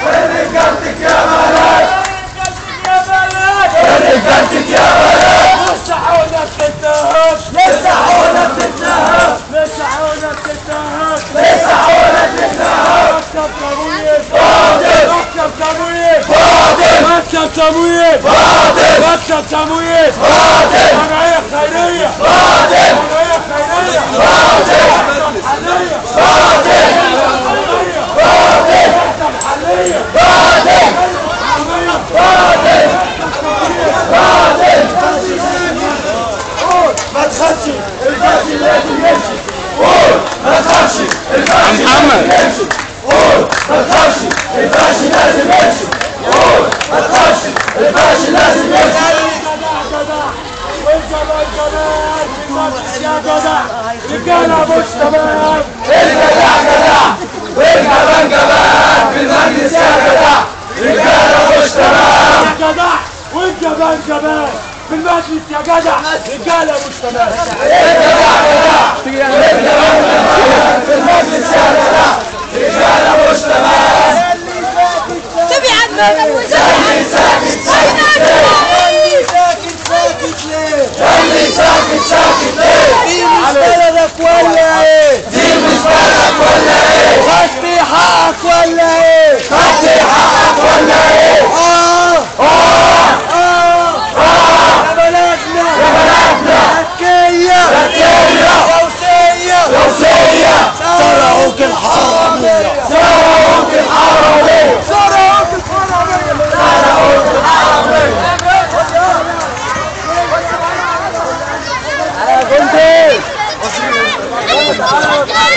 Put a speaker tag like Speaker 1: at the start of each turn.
Speaker 1: رجالتك يا بلد رجالتك يا بلد لسه حولك تتنهب لسه حولك تتنهب لسه حولك تتنهب لسه حولك تتنهب مكتب تمويل فاضل مكتب تمويل فاضل مكتب تمويل فاضل مكتب تمويل فاضل جمعية خيرية فاضل جمعية خيرية فاضل محلية فاضل فاضل محلية فاضل فاضل فاضل ما تخافش الفاشل لازم يمشي قول ما تخافش الفاشل لازم يمشي قول ما تخافش الفاشل لازم يمشي قول ما تخافش الفاشل لازم يمشي والجمال جمال يا جدع رجاله مش تمام الجدع جدع والجمال جمال في المجلس يا جدع رجاله مش تمام يا جدع والجمال جمال في المجلس يا جدع رجاله مش تمام الجدع جدع والجمال جمال في المجلس يا جدع رجاله مش تمام
Speaker 2: تبعد من الوزاره
Speaker 1: خلي ساكت ساكت ليه
Speaker 2: ساكت ساكت ليه
Speaker 1: خلي ساكت ساكت ليه
Speaker 2: دي مش بلدك ولا ايه
Speaker 1: دي مش بلدك ولا ايه
Speaker 2: خدت حقك ولا ايه
Speaker 1: خدت حقك ولا ايه
Speaker 2: يا بلدنا
Speaker 1: يا بلدنا
Speaker 2: زكية
Speaker 1: زكية
Speaker 2: فوزية
Speaker 1: فوزية
Speaker 2: سرقوك الحرامية
Speaker 1: سرقوك الحرامية
Speaker 2: سرقوك الحرامية
Speaker 1: سرقوك الحرامية
Speaker 2: يا جندي